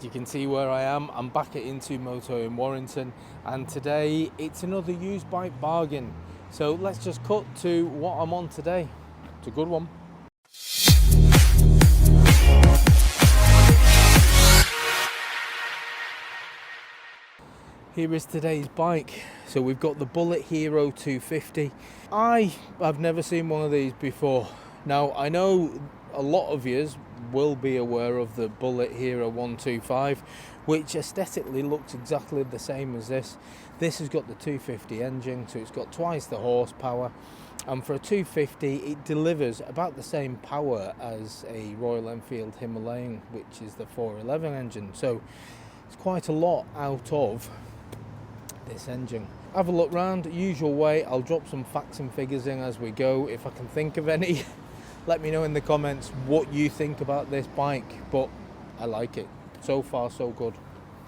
You can see where I am. I'm back at Into Moto in Warrington, and today it's another used bike bargain. So let's just cut to what I'm on today. It's a good one. Here is today's bike. So we've got the Bullit Hero 250. I've never seen one of these before. Now I know a lot of yous will be aware of the Bullit Hero 125, which aesthetically looks exactly the same as this. This has got the 250 engine, so it's got twice the horsepower, and for a 250 it delivers about the same power as a Royal Enfield Himalayan, which is the 411 engine. So it's quite a lot out of this engine. Have a look round, usual way. I'll drop some facts and figures in as we go if I can think of any. Let me know in the comments what you think about this bike, but I like it. So far so good.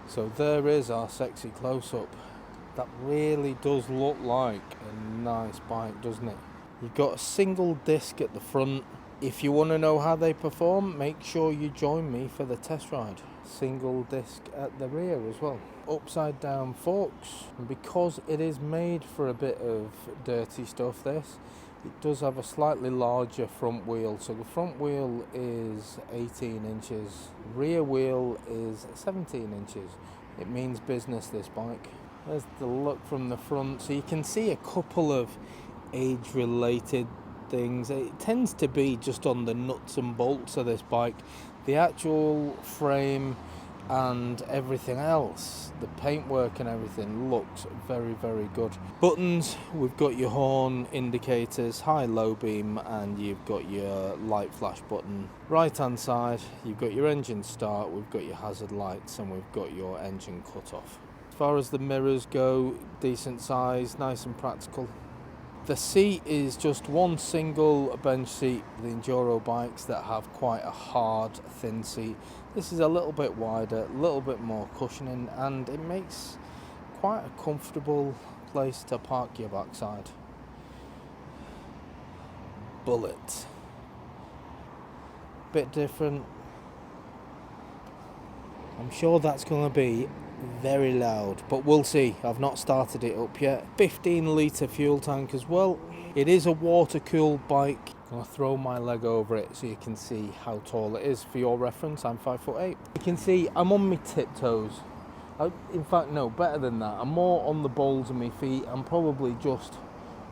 So there is our sexy close-up. That really does look like a nice bike, doesn't it? You've got a single disc at the front. If you want to know how they perform, make sure you join me for the test ride. Single disc at the rear as well. Upside down forks, and because it is made for a bit of dirty stuff, this, it does have a slightly larger front wheel. So the front wheel is 18 inches, rear wheel is 17 inches. It means business, this bike. There's the look from the front, so you can see a couple of age related things. It tends to be just on the nuts and bolts of this bike. The actual frame and everything else, the paintwork and everything, looks very, very good. Buttons, we've got your horn indicators, high, low beam, and you've got your light flash button. Right hand side, you've got your engine start, we've got your hazard lights, and we've got your engine cut off. As far as the mirrors go, decent size, nice and practical. The seat is just one single bench seat. The enduro bikes that have quite a hard, thin seat. This is a little bit wider, a little bit more cushioning, and it makes quite a comfortable place to park your backside. Bullit. Bit different. I'm sure that's going to be very loud, but we'll see. I've not started it up yet. 15 litre fuel tank as well. It is a water cooled bike. I'm going to throw my leg over it so you can see how tall it is. For your reference, I'm 5'8". You can see I'm on my tiptoes. In fact, no, better than that. I'm more on the balls of my feet. I'm probably just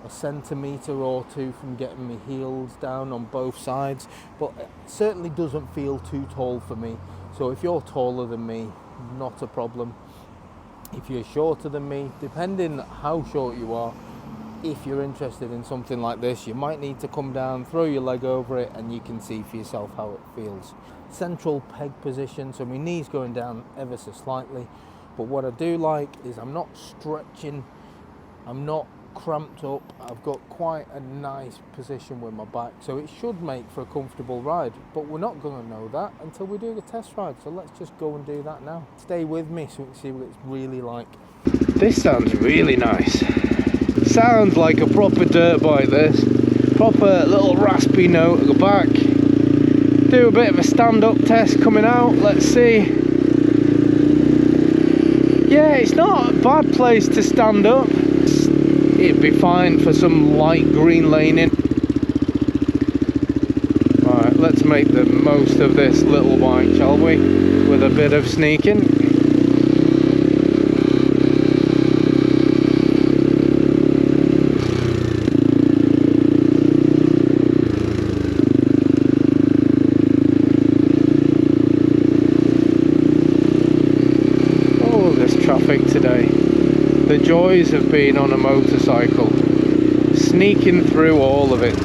a centimetre or two from getting my heels down on both sides, but it certainly doesn't feel too tall for me. So if you're taller than me, not a problem. If you're shorter than me, depending how short you are, if you're interested in something like this, you might need to come down, throw your leg over it, and you can see for yourself how it feels. Central peg position, so my knee's going down ever so slightly, but what I do like is I'm not stretching, I'm not cramped up, I've got quite a nice position with my back, so it should make for a comfortable ride, but we're not going to know that until we do the test ride, so let's just go and do that now. Stay with me so we can see what it's really like. This sounds really nice. Sounds like a proper dirt bike, this. Proper little raspy note at the back. Do a bit of a stand-up test coming out, let's see. Yeah, it's not a bad place to stand up. It'd be fine for some light green laning. Right, let's make the most of this little bike, shall we? With a bit of sneaking. Oh, there's traffic today. The joys of being on a motorcycle, sneaking through all of it.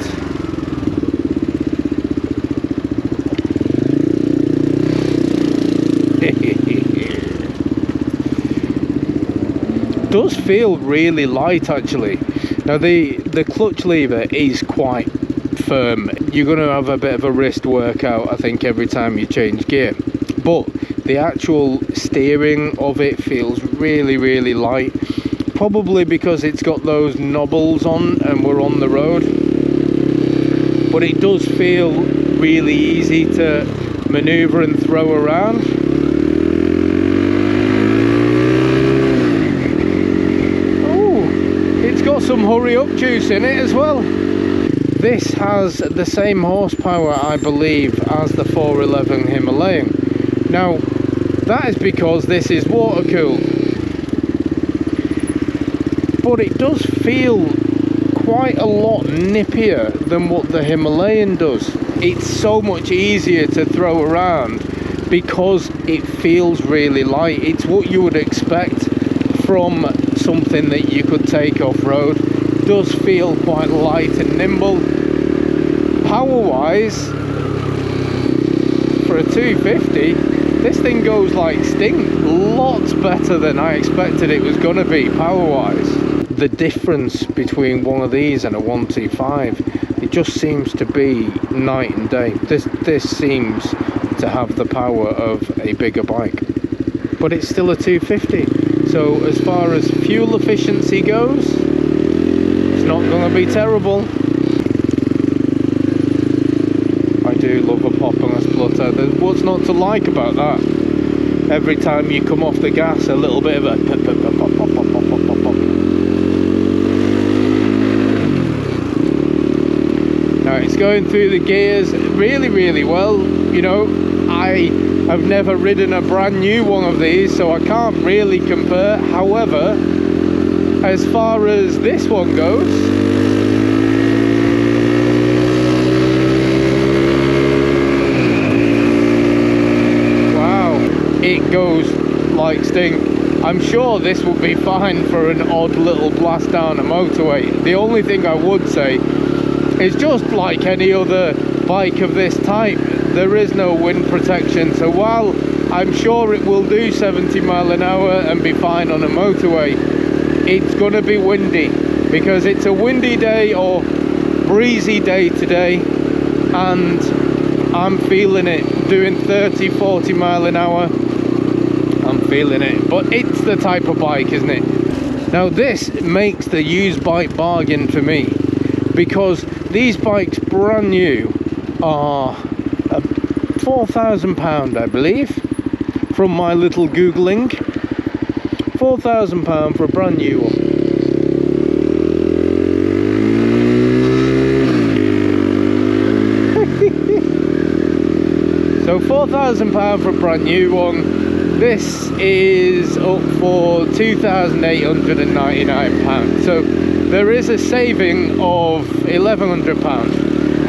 Does feel really light actually. Now the clutch lever is quite firm. You're going to have a bit of a wrist workout, I think, every time you change gear, but the actual steering of it feels really, really light. Probably because it's got those knobbles on and we're on the road, but it does feel really easy to maneuver and throw around. up juice in it as well. This has the same horsepower, I believe, as the 411 Himalayan. Now, that is because this is water cooled. But it does feel quite a lot nippier than what the Himalayan does. It's so much easier to throw around because it feels really light. It's what you would expect from something that you could take off-road. Does feel quite light and nimble. Power-wise, for a 250, this thing goes like stink. Lots better than I expected it was going to be power-wise. The difference between one of these and a 125, it just seems to be night and day. This seems to have the power of a bigger bike, but it's still a 250. So as far as fuel efficiency goes, it's not going to be terrible. I do love a pop and a splutter. What's not to like about that? Every time you come off the gas, a little bit of a pop, pop, pop, pop, pop, pop, pop, pop, pop. Now it's going through the gears really, really well. You know, I have never ridden a brand new one of these, so I can't really compare. However, as far as this one goes, wow, it goes like stink. I'm sure this will be fine for an odd little blast down a motorway. The only thing I would say is, just like any other bike of this type, there is no wind protection. So while I'm sure it will do 70 mile an hour and be fine on a motorway, it's going to be windy, because it's a windy day or breezy day today, and I'm feeling it. Doing 30-40 mile an hour, I'm feeling it. But it's the type of bike, isn't it? Now this makes the used bike bargain for me, because these bikes brand new are £4,000, I believe, from my little googling. £4,000 for a brand new one. So £4,000 for a brand new one. This is up for £2,899. So there is a saving of £1,100.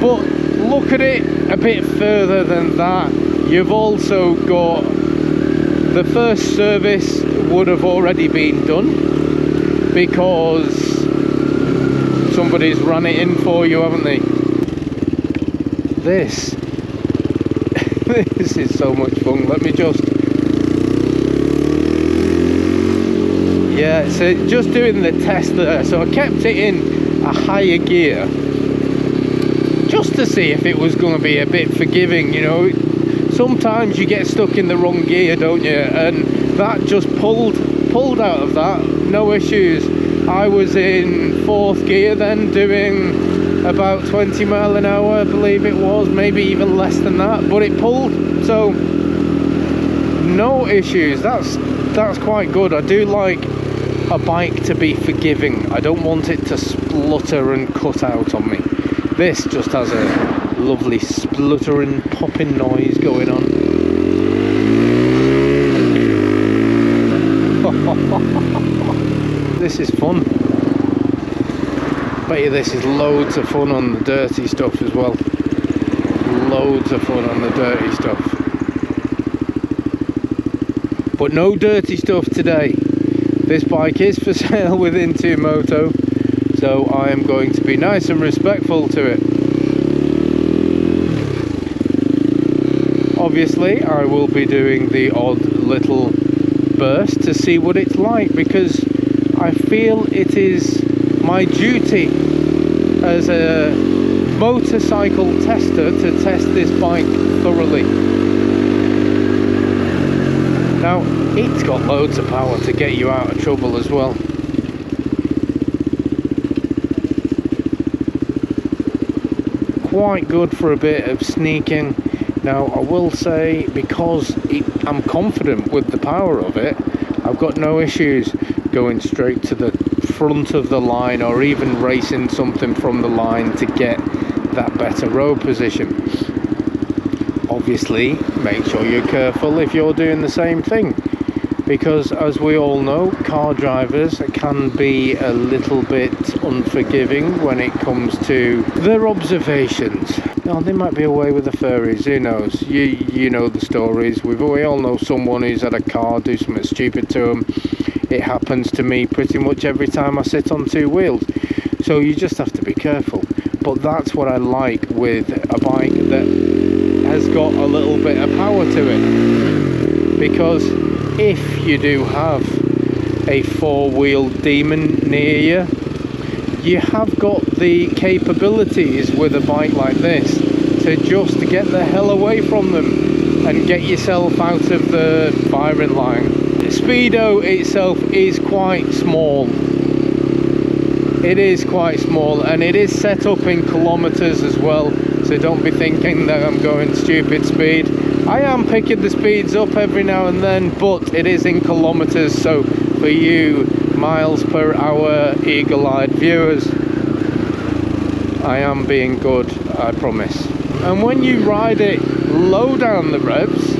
But look at it a bit further than that. You've also got the first service would have already been done, because somebody's run it in for you, haven't they? This is so much fun. Let me just, yeah, so just doing the test there. So I kept it in a higher gear just to see if it was going to be a bit forgiving. You know, sometimes you get stuck in the wrong gear, don't you? And that just pulled out of that, no issues. I was in 4th gear then, doing about 20 mile an hour, I believe it was, maybe even less than that, but it pulled, so no issues. That's quite good. I do like a bike to be forgiving. I don't want it to splutter and cut out on me. This just has a lovely spluttering, popping noise going on. This is fun. Bet you this is loads of fun on the dirty stuff as well. Loads of fun on the dirty stuff. But no dirty stuff today. This bike is for sale with Into Moto, so I am going to be nice and respectful to it. Obviously, I will be doing the odd little burst to see what it's like, because I feel it is my duty as a motorcycle tester to test this bike thoroughly. Now, it's got loads of power to get you out of trouble as well. Quite good for a bit of sneaking. Now, I will say, because I'm confident with the power of it, I've got no issues going straight to the front of the line or even racing something from the line to get that better road position. Obviously, make sure you're careful if you're doing the same thing, because as we all know, car drivers can be a little bit unforgiving when it comes to their observations. Now, they might be away with the furries, who knows? You know the stories. We all know someone who's had a car do something stupid to them. It happens to me pretty much every time I sit on two wheels. So you just have to be careful. But that's what I like with a bike that has got a little bit of power to it. Because if you do have a four-wheeled demon near you, you have got the capabilities with a bike like this to just get the hell away from them and get yourself out of the firing line. The Speedo itself is quite small. It is quite small, and it is set up in kilometers as well, so don't be thinking that I'm going stupid speed. I am picking the speeds up every now and then, but it is in kilometers, so for you miles per hour eagle-eyed viewers, I am being good, I promise. And when you ride it low down the revs,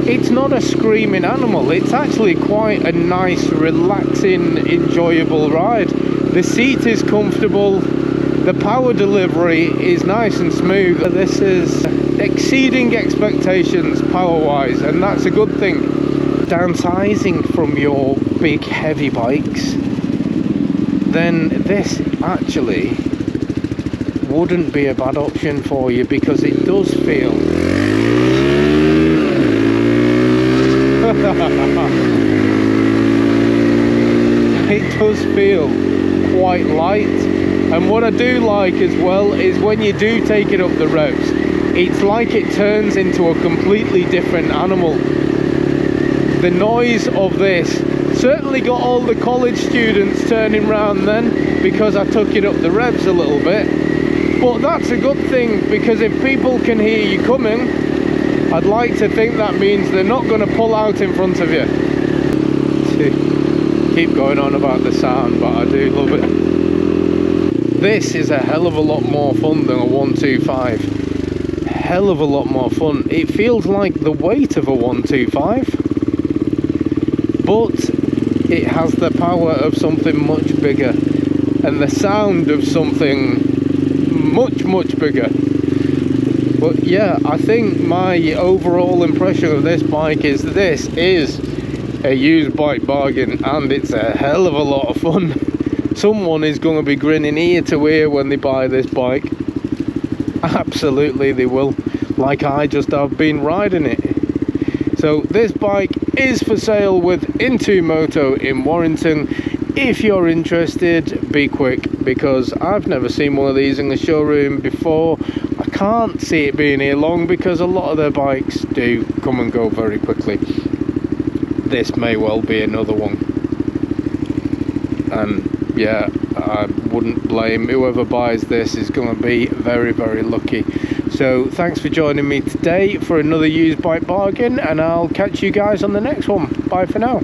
it's not a screaming animal. It's actually quite a nice, relaxing, enjoyable ride. The seat is comfortable, the power delivery is nice and smooth. This is exceeding expectations power-wise, and that's a good thing. Downsizing from your big heavy bikes, then this actually wouldn't be a bad option for you, because it does feel it does feel quite light. And what I do like as well is when you do take it up the revs, it's like it turns into a completely different animal. The noise of this certainly got all the college students turning round then, because I took it up the revs a little bit. But that's a good thing, because if people can hear you coming, I'd like to think that means they're not going to pull out in front of you. Keep going on about the sound, but I do love it. This is a hell of a lot more fun than a 125. Hell of a lot more fun. It feels like the weight of a 125, but it has the power of something much bigger and the sound of something much bigger. But yeah, I think my overall impression of this bike is this is a used bike bargain, and it's a hell of a lot of fun. Someone is going to be grinning ear to ear when they buy this bike. Absolutely they will, like I just have been riding it. So this bike is for sale with Into Moto in Warrington. If you're interested, be quick, because I've never seen one of these in the showroom before. I can't see it being here long, because a lot of their bikes do come and go very quickly. This may well be another one. And yeah, I wouldn't blame whoever buys this, is going to be very lucky. So thanks for joining me today for another used bike bargain, and I'll catch you guys on the next one. Bye for now.